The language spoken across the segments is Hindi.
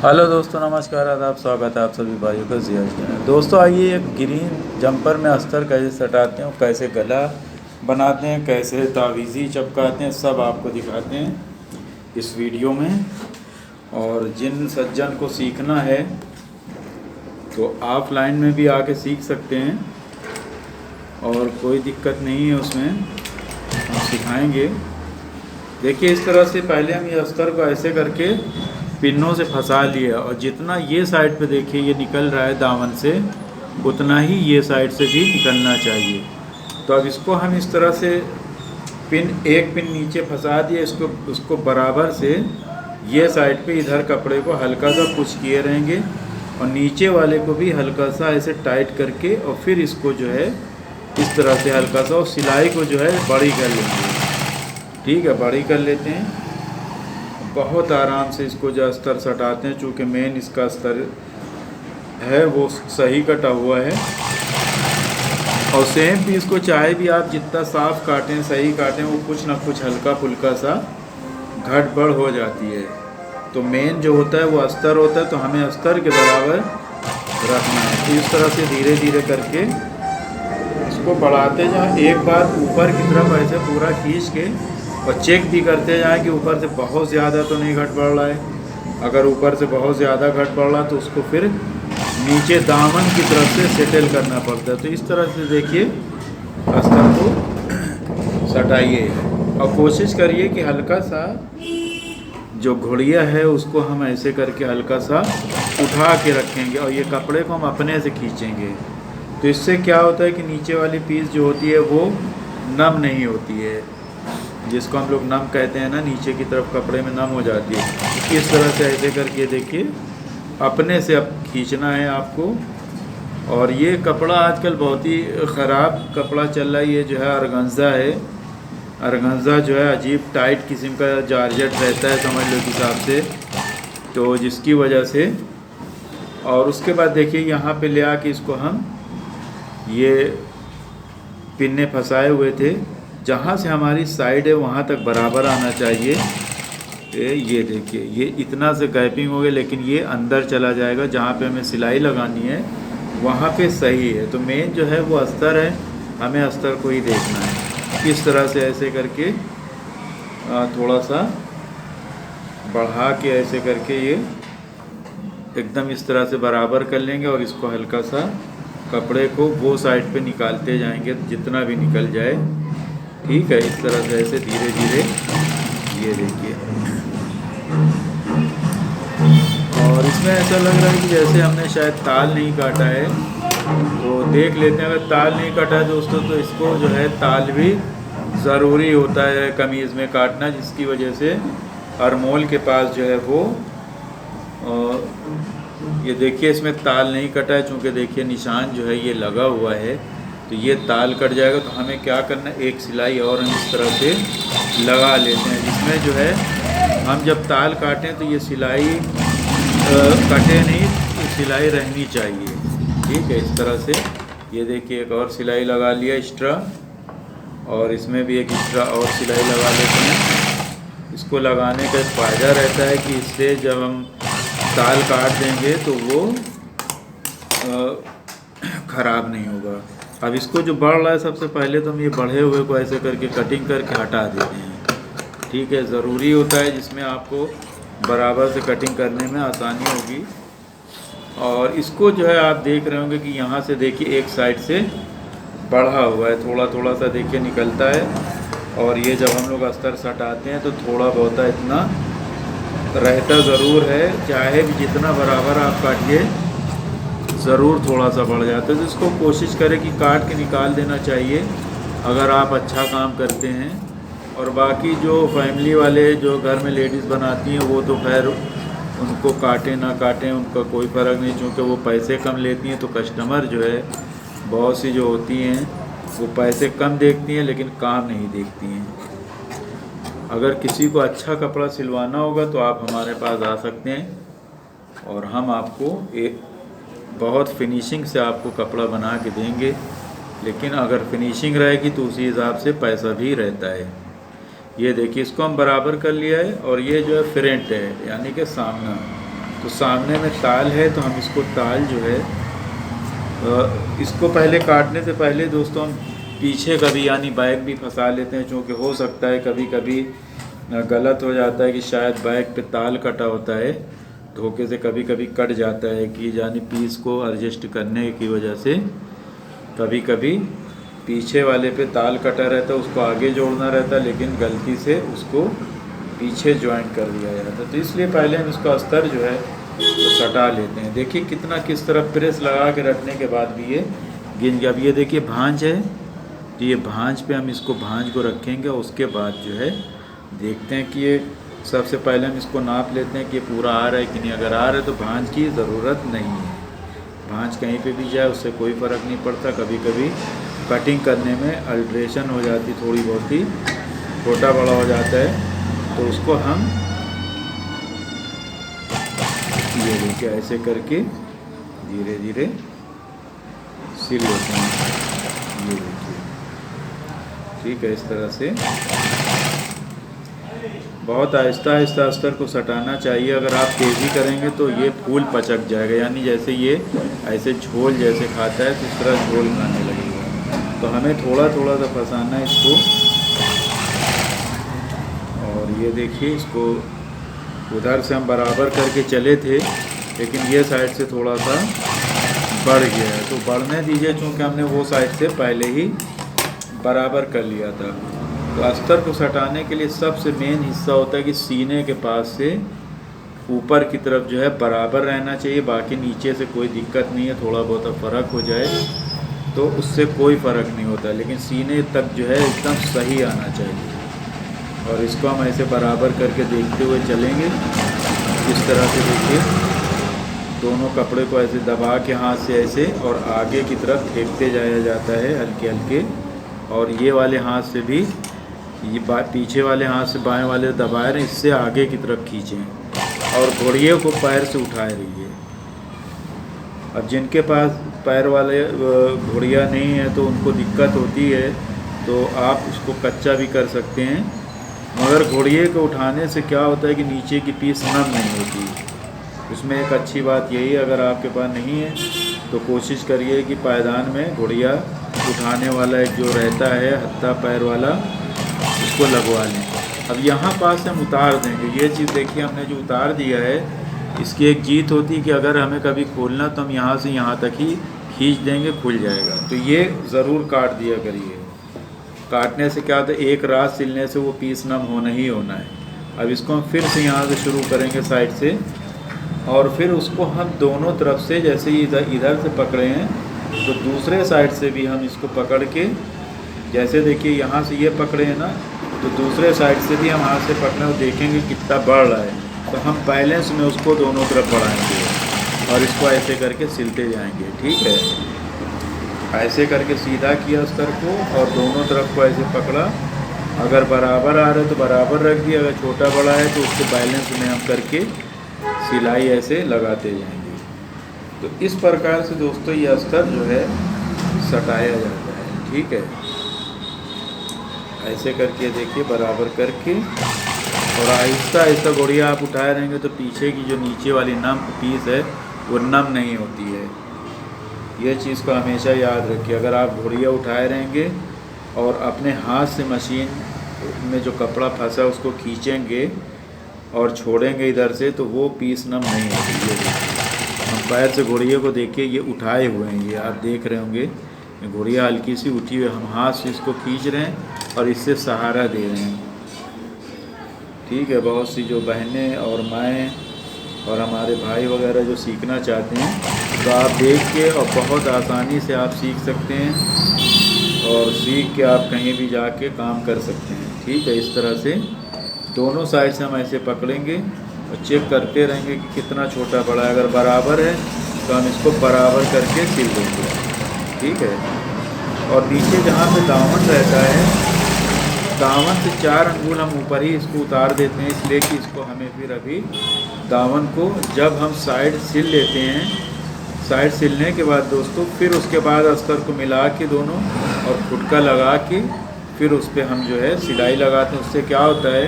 हेलो दोस्तों, नमस्कार, आदाब, स्वागत है आप सभी भाइयों का जिया चैनल। दोस्तों आइए एक ग्रीन जंपर में अस्तर कैसे सटाते हैं, कैसे गला बनाते हैं, कैसे तावीज़ी चपकाते हैं, सब आपको दिखाते हैं इस वीडियो में। और जिन सज्जन को सीखना है तो ऑफलाइन में भी आके सीख सकते हैं और कोई दिक्कत नहीं है उसमें, हम सिखाएंगे। देखिए इस तरह से पहले हम ये अस्तर को ऐसे करके पिनों से फंसा लिया और जितना ये साइड पे देखिए ये निकल रहा है दामन से, उतना ही ये साइड से भी निकलना चाहिए। तो अब इसको हम इस तरह से एक पिन नीचे फंसा दिए, उसको बराबर से ये साइड पे इधर कपड़े को हल्का सा पुश किए रहेंगे और नीचे वाले को भी हल्का सा ऐसे टाइट करके और फिर इसको जो है इस तरह से हल्का सा और सिलाई को जो है बड़ी कर लेंगे। ठीक है, बड़ी कर लेते हैं। बहुत आराम से इसको जो अस्तर सटाते हैं, चूँकि मेन इसका अस्तर है वो सही कटा हुआ है। और सेम पीस को चाहे भी आप जितना साफ काटें, सही काटें, वो कुछ ना कुछ हल्का फुल्का सा घट-बढ़ हो जाती है। तो मेन जो होता है वो अस्तर होता है, तो हमें अस्तर के बराबर रखना है। तो इस तरह से धीरे धीरे करके इसको बढ़ाते जाएं। एक बार ऊपर की तरफ ऐसे पूरा खींच के और चेक भी करते जाएं कि ऊपर से बहुत ज़्यादा तो नहीं घट बढ़ रहा है। अगर ऊपर से बहुत ज़्यादा घट बढ़ रहा है तो उसको फिर नीचे दामन की तरफ से सेटल करना पड़ता है। तो इस तरह से देखिए अस्तर को सटाइए और कोशिश करिए कि हल्का सा जो घुड़िया है उसको हम ऐसे करके हल्का सा उठा के रखेंगे और ये कपड़े को हम अपने से खींचेंगे। तो इससे क्या होता है कि नीचे वाली पीस जो होती है वो नम नहीं होती है, जिसको हम लोग नम कहते हैं ना, नीचे की तरफ कपड़े में नम हो जाती है। इस तरह से ऐसे करके देखिए अपने से अब खींचना है आपको। और ये कपड़ा आजकल बहुत ही ख़राब कपड़ा चल रहा है, ये जो है अर्गंज़ा है। अर्गंज़ा जो है अजीब टाइट किस्म का जारजेट रहता है, समझ लो हिसाब से, तो जिसकी वजह से। और उसके बाद देखिए यहाँ पे ले आके इसको हम ये पिन्ने फंसाए हुए थे, जहाँ से हमारी साइड है वहाँ तक बराबर आना चाहिए। ये देखिए ये इतना से गैपिंग हो गया, लेकिन ये अंदर चला जाएगा। जहाँ पे हमें सिलाई लगानी है वहाँ पे सही है। तो मेन जो है वो अस्तर है, हमें अस्तर को ही देखना है। इस तरह से ऐसे करके थोड़ा सा बढ़ा के ऐसे करके ये एकदम इस तरह से बराबर कर लेंगे और इसको हल्का सा कपड़े को वो साइड पे निकालते जाएंगे जितना भी निकल जाए। ठीक है, इस तरह से ऐसे धीरे धीरे ये देखिए। और इसमें ऐसा लग रहा है कि जैसे हमने शायद ताल नहीं काटा है, तो देख लेते हैं। अगर ताल नहीं काटा है दोस्तों तो इसको जो है ताल भी ज़रूरी होता है कमीज़ में काटना, जिसकी वजह से अरमोल के पास जो है वो ये देखिए इसमें ताल नहीं कटा है। चूँकि देखिए निशान जो है ये लगा हुआ है, तो ये ताल कट जाएगा। तो हमें क्या करना है, एक सिलाई और हम इस तरह से लगा लेते हैं, जिसमें जो है हम जब ताल काटें तो ये सिलाई कटे नहीं, तो सिलाई रहनी चाहिए। ठीक है, इस तरह से ये देखिए एक और सिलाई लगा लिया एक्स्ट्रा, और इसमें भी एक एक्स्ट्रा और सिलाई लगा लेते हैं। इसको लगाने का एक फ़ायदा रहता है कि इससे जब हम ताल काट देंगे तो वो ख़राब नहीं होगा। अब इसको जो बढ़ रहा है, सबसे पहले तो हम ये बढ़े हुए को ऐसे करके कटिंग करके हटा देते हैं। ठीक है, ज़रूरी होता है, जिसमें आपको बराबर से कटिंग करने में आसानी होगी। और इसको जो है आप देख रहे होंगे कि यहाँ से देखिए एक साइड से बढ़ा हुआ है, थोड़ा थोड़ा सा देखिए निकलता है। और ये जब हम लोग अस्तर सटाते हैं तो थोड़ा बहुत इतना रहता ज़रूर है, चाहे भी जितना बराबर आप काटिए ज़रूर थोड़ा सा बढ़ जाता है। तो इसको कोशिश करें कि काट के निकाल देना चाहिए अगर आप अच्छा काम करते हैं। और बाकी जो फैमिली वाले जो घर में लेडीज़ बनाती हैं वो तो खैर उनको काटें ना काटें उनका कोई फ़र्क नहीं, क्योंकि वो पैसे कम लेती हैं। तो कस्टमर जो है बहुत सी जो होती हैं वो पैसे कम देखती हैं लेकिन काम नहीं देखती हैं। अगर किसी को अच्छा कपड़ा सिलवाना होगा तो आप हमारे पास आ सकते हैं और हम आपको एक बहुत फिनिशिंग से आपको कपड़ा बना के देंगे। लेकिन अगर फिनिशिंग रहेगी तो उसी हिसाब से पैसा भी रहता है। ये देखिए इसको हम बराबर कर लिया है और ये जो है फ्रंट है, यानी कि सामना। तो सामने में ताल है, तो हम इसको ताल जो है इसको पहले काटने से पहले दोस्तों हम पीछे कभी यानी बैक भी फंसा लेते हैं, क्योंकि हो सकता है कभी कभी गलत हो जाता है कि शायद बैक पे ताल कटा होता है, धोखे से कभी कभी कट जाता है कि यानी पीस को एडजस्ट करने की वजह से कभी कभी पीछे वाले पे ताल कटा रहता है, उसको आगे जोड़ना रहता है, लेकिन गलती से उसको पीछे ज्वाइंट कर दिया जाता है। तो इसलिए पहले हम इसको अस्तर जो है तो सटा लेते हैं। देखिए कितना किस तरह प्रेस लगा के रखने के बाद भी ये गिन गया। अब ये देखिए भांज है, तो ये भांज पे हम इसको भांज को रखेंगे, उसके बाद जो है देखते हैं कि ये सबसे पहले हम इसको नाप लेते हैं कि ये पूरा आ रहा है कि नहीं। अगर आ रहा है तो भांज की ज़रूरत नहीं है, भांज कहीं पे भी जाए उससे कोई फ़र्क नहीं पड़ता। कभी कभी कटिंग करने में अल्ट्रेशन हो जाती, थोड़ी बहुत ही छोटा बड़ा हो जाता है, तो उसको हम ये देखिए ऐसे करके धीरे धीरे सिल लेते हैं। ये देखिए ठीक है, इस तरह से बहुत आहिस्ता आहिस्ता अस्तर को सटाना चाहिए। अगर आप तेज़ी करेंगे तो ये फूल पचक जाएगा, यानी जैसे ये ऐसे झोल जैसे खाता है तो इस तरह झोल खाने लगेगा। तो हमें थोड़ा थोड़ा सा फंसाना है इसको। और ये देखिए इसको उधर से हम बराबर करके चले थे, लेकिन ये साइड से थोड़ा सा बढ़ गया है, तो बढ़ने दीजिए, क्योंकि हमने वो साइड से पहले ही बराबर कर लिया था। तो अस्तर को सटाने के लिए सबसे मेन हिस्सा होता है कि सीने के पास से ऊपर की तरफ जो है बराबर रहना चाहिए, बाकी नीचे से कोई दिक्कत नहीं है। थोड़ा बहुत फ़र्क हो जाए तो उससे कोई फ़र्क नहीं होता, लेकिन सीने तक जो है एकदम सही आना चाहिए। और इसको हम ऐसे बराबर करके देखते हुए चलेंगे। इस तरह से देखिए दोनों कपड़े को ऐसे दबा के हाथ से ऐसे और आगे की तरफ फेंकते जाया जाता है हल्के हल्के, और ये वाले हाथ से भी ये पीछे वाले हाथ से बाएं वाले दबाए रहे, इससे आगे की तरफ खींचें और घोड़िए को पैर से उठाए रहिए। अब जिनके पास पैर वाले घोड़िया नहीं है तो उनको दिक्कत होती है, तो आप उसको कच्चा भी कर सकते हैं, मगर घोड़िए को उठाने से क्या होता है कि नीचे की पीस नम नहीं होती। उसमें एक अच्छी बात यही है, अगर आपके पास नहीं है तो कोशिश करिए कि पायदान में घोड़िया उठाने वाला एक जो रहता है हत्था पैर वाला, उसको लगवा लें। अब यहाँ पास हम उतार देंगे, ये चीज़ देखिए हमने जो उतार दिया है, इसकी एक जीत होती है कि अगर हमें कभी खोलना तो हम यहाँ से यहाँ तक ही खींच देंगे, खुल जाएगा। तो ये ज़रूर काट दिया करिए। काटने से क्या होता है, एक रात सिलने से वो पीस नम होना ही होना है। अब इसको हम फिर से यहाँ से शुरू करेंगे साइड से, और फिर उसको हम दोनों तरफ से जैसे इधर से पकड़े हैं तो दूसरे साइड से भी हम इसको पकड़ के, जैसे देखिए यहाँ से ये पकड़े हैं ना, तो दूसरे साइड से भी हम हाथ से पकड़े और देखेंगे कितना बढ़ रहा है, तो हम बैलेंस में उसको दोनों तरफ बढ़ाएंगे और इसको ऐसे करके सिलते जाएंगे। ठीक है, ऐसे करके सीधा किया अस्तर को और दोनों तरफ को ऐसे पकड़ा। अगर बराबर आ रहा है तो बराबर रख दिया, अगर छोटा बड़ा है तो उसको बैलेंस में हम करके सिलाई ऐसे लगाते जाएंगे। तो इस प्रकार से दोस्तों ये अस्तर जो है सटाया जाता है। ठीक है, ऐसे करके देखिए बराबर करके, और आहिस्ता आहिस्ता घोड़िया आप उठाए रहेंगे तो पीछे की जो नीचे वाली नम पीस है वो नम नहीं होती है। ये चीज़ को हमेशा याद रखिए। अगर आप घोड़िया उठाए रहेंगे और अपने हाथ से मशीन में जो कपड़ा फंसा उसको खींचेंगे और छोड़ेंगे इधर से, तो वो पीस नम नहीं होती है। हम पैर से घोड़िया को देखिए, ये उठाए हुए हैं, ये आप देख रहे होंगे घोड़िया हल्की सी उठी हुई है, हम हाथ से इसको खींच रहे हैं और इससे सहारा दे रहे हैं। ठीक है, बहुत सी जो बहनें और माएँ और हमारे भाई वगैरह जो सीखना चाहते हैं तो आप देख के और बहुत आसानी से आप सीख सकते हैं, और सीख के आप कहीं भी जाके काम कर सकते हैं। ठीक है, इस तरह से दोनों साइड से हम ऐसे पकड़ेंगे और चेक करते रहेंगे कि कितना छोटा बड़ा है। अगर बराबर है तो हम इसको बराबर करके सिल देंगे। ठीक है, और नीचे जहाँ पे दामन रहता है, दामन से 4 अंगुल हम ऊपर ही इसको उतार देते हैं, इसलिए कि इसको हमें फिर अभी दामन को जब हम साइड सिल लेते हैं, साइड सिलने के बाद दोस्तों फिर उसके बाद अस्तर को मिला के दोनों और फुटका लगा के फिर उस पर हम जो है सिलाई लगाते हैं। उससे क्या होता है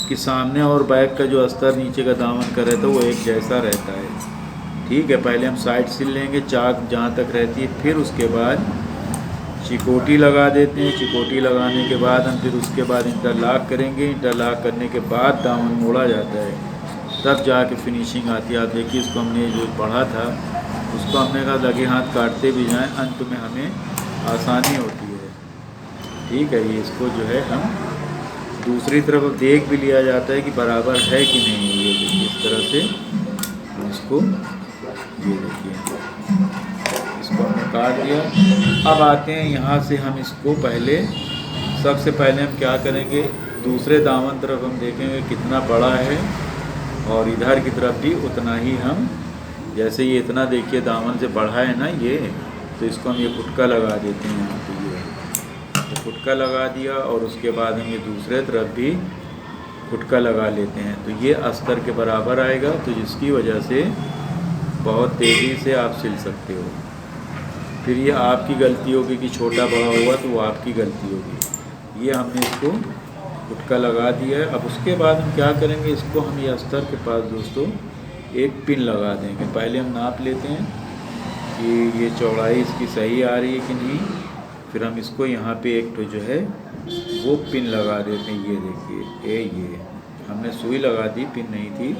कि सामने और बैक का जो अस्तर नीचे का दामन का रहता है वो एक जैसा रहता है। ठीक है, पहले हम साइड सिल लेंगे चाक जहाँ तक रहती है, फिर उसके बाद चिकोटी लगा देते हैं। चिकोटी लगाने के बाद हम फिर उसके बाद इंटरलॉक करेंगे। इंटरलॉक करने के बाद दामन मोड़ा जाता है, तब जाके फिनिशिंग आती है। आप देखिए, इसको हमने जो पढ़ा था उसको हमने कहा लगे हाथ काटते भी जाएं, अंत में हमें आसानी होती है। ठीक है, ये इसको जो है हम दूसरी तरफ देख भी लिया जाता है कि बराबर है कि नहीं। ये देखिए इस तरह से इसको, ये देखिए इसको हमने काट दिया। अब आते हैं यहाँ से हम इसको सबसे पहले हम क्या करेंगे, दूसरे दामन तरफ हम देखेंगे कितना बड़ा है, और इधर की तरफ भी उतना ही हम, जैसे ये इतना देखिए दामन से बढ़ा है ना ये, तो इसको हम ये फुटका लगा देते हैं यहाँ पे। ये तो फुटका लगा दिया, और उसके बाद हम ये दूसरे तरफ भी फुटका लगा लेते हैं, तो ये अस्तर के बराबर आएगा। तो जिसकी वजह से बहुत तेज़ी से आप सिल सकते हो। फिर ये आपकी गलती होगी कि छोटा बड़ा हुआ, तो वो आपकी गलती होगी। ये हमने इसको फुटका लगा दिया है। अब उसके बाद हम क्या करेंगे, इसको हम ये अस्तर के पास दोस्तों एक पिन लगा देंगे। पहले हम नाप लेते हैं कि ये चौड़ाई इसकी सही आ रही है कि नहीं, फिर हम इसको यहाँ पे एक तो जो है वो पिन लगा देते हैं। ये देखिए ये हमने सुई लगा दी, पिन नहीं थी।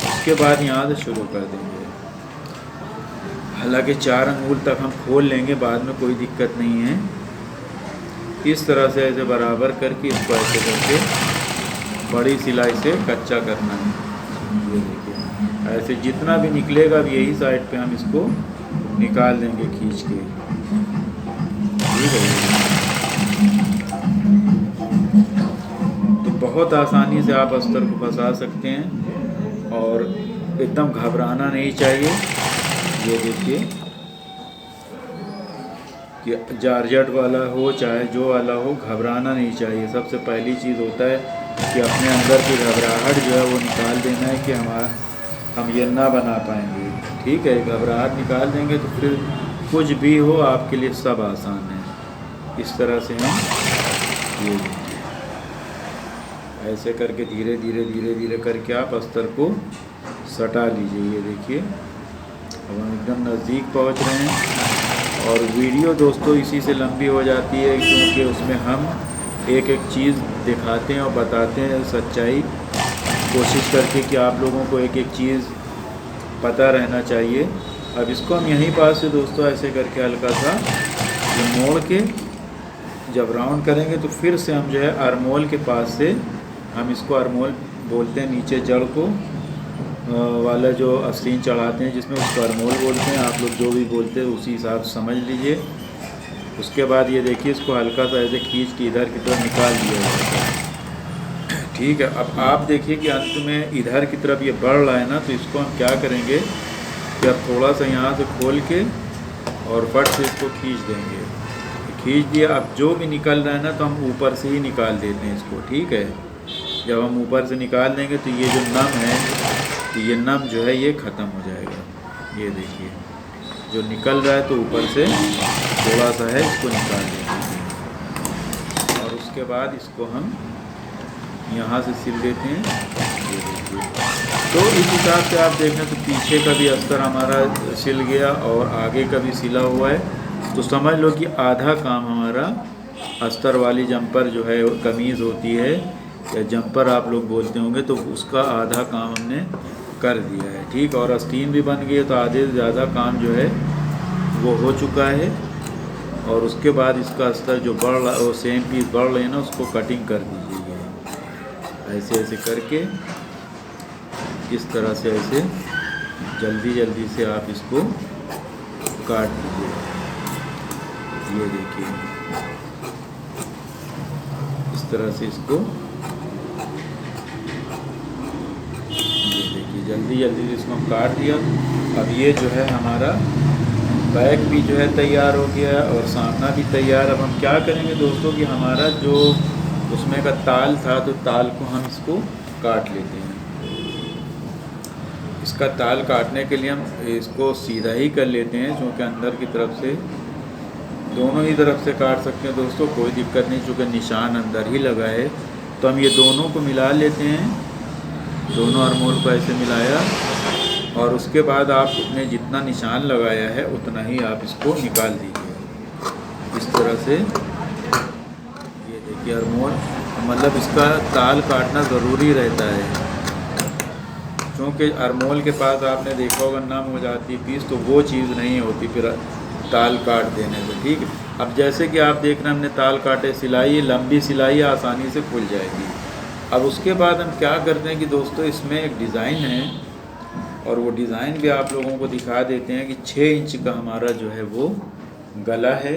उसके बाद यहाँ से शुरू कर देंगे। हालांकि 4 अंगुल तक हम खोल लेंगे, बाद में कोई दिक्कत नहीं है। इस तरह से ऐसे बराबर करके इसको ऐसे करके बड़ी सिलाई से कच्चा करना है। ये देखिए ऐसे जितना भी निकलेगा, अब यही साइड पे हम इसको निकाल देंगे खींच के। ठीक है, तो बहुत आसानी से आप अस्तर को फंसा सकते हैं, और एकदम घबराना नहीं चाहिए। ये देखिए कि जारजट वाला हो चाहे जो वाला हो, घबराना नहीं चाहिए। सबसे पहली चीज़ होता है कि अपने अंदर की घबराहट जो है वो निकाल देना है कि हम ये ना बना पाएंगे। ठीक है, घबराहट निकाल देंगे तो फिर कुछ भी हो आपके लिए सब आसान है। इस तरह से हम ये ऐसे करके धीरे धीरे करके आप अस्तर को सटा लीजिए। ये देखिए अब हम एकदम नज़दीक पहुंच रहे हैं। और वीडियो दोस्तों इसी से लंबी हो जाती है, क्योंकि उसमें हम एक एक चीज़ दिखाते हैं और बताते हैं सच्चाई, कोशिश करके कि आप लोगों को एक एक चीज़ पता रहना चाहिए। अब इसको हम यहीं पास से दोस्तों ऐसे करके हल्का सा मोड़ के जब राउंड करेंगे, तो फिर से हम जो है आर्मोल के पास से, हम इसको आर्मोल बोलते हैं, नीचे जड़ को वाला जो आस्तीन चढ़ाते हैं जिसमें, उसको आर्मोल बोलते हैं। आप लोग जो भी बोलते हैं उसी हिसाब से समझ लीजिए। उसके बाद ये देखिए इसको हल्का सा ऐसे खींच के इधर की तरफ निकाल दिया जाता है। ठीक है, अब आप देखिए कि अंत में इधर की तरफ ये बढ़ रहा है ना, तो इसको हम क्या करेंगे कि अब थोड़ा सा यहाँ से खोल के और फट से इसको खींच देंगे। खींच दिया, अब जो भी निकल रहा है ना, तो हम ऊपर से ही निकाल देते हैं इसको। ठीक है, जब हम ऊपर से निकाल देंगे तो ये जो नम है, तो ये नम जो है ये ख़त्म हो जाएगा। ये देखिए जो निकल रहा है, तो ऊपर से थोड़ा सा है, इसको निकाल देंगे। और उसके बाद इसको हम यहाँ से सिल देते हैं। ये देखिए, तो इस हिसाब से आप देखें तो पीछे का भी अस्तर हमारा सिल गया और आगे का भी सिला हुआ है। तो समझ लो कि आधा काम हमारा अस्तर वाली जंपर जो है कमीज़ होती है, या जंपर आप लोग बोलते होंगे, तो उसका आधा काम हमने कर दिया है। ठीक, और आस्तीन भी बन गई है, तो आधे से ज़्यादा काम जो है वो हो चुका है। और उसके बाद इसका अस्तर जो बढ़ रहा है, वो सेम पीस बढ़ रहे हैं ना, उसको कटिंग कर दीजिए ऐसे ऐसे करके। इस तरह से ऐसे जल्दी से आप इसको काट दीजिए। ये देखिए इस तरह से इसको, जल्दी से इसको हम काट दिया। अब ये जो है हमारा बैक भी जो है तैयार हो गया और सामना भी तैयार। अब हम क्या करेंगे दोस्तों कि हमारा जो उसमें का ताल था, तो ताल को हम इसको काट लेते हैं। इसका ताल काटने के लिए हम इसको सीधा ही कर लेते हैं, क्योंकि अंदर की तरफ से दोनों ही तरफ से काट सकते हैं दोस्तों, कोई दिक्कत नहीं, चूँकि निशान अंदर ही लगा है। तो हम ये दोनों को मिला लेते हैं, दोनों आर्मोल को ऐसे मिलाया और उसके बाद आपने जितना निशान लगाया है उतना ही आप इसको निकाल दीजिए इस तरह से। ये देखिए आर्मोल, मतलब इसका ताल काटना ज़रूरी रहता है, क्योंकि आर्मोल के पास आपने देखा होगा नम हो जाती है पीस, तो वो चीज़ नहीं होती फिर ताल काट देने से। ठीक है, अब जैसे कि आप देख रहे हैं हमने ताल काटे, सिलाई लंबी सिलाई आसानी से खुल जाएगी। अब उसके बाद हम क्या करते हैं कि दोस्तों इसमें एक डिज़ाइन है और वो डिज़ाइन भी आप लोगों को दिखा देते हैं कि 6 इंच का हमारा जो है वो गला है।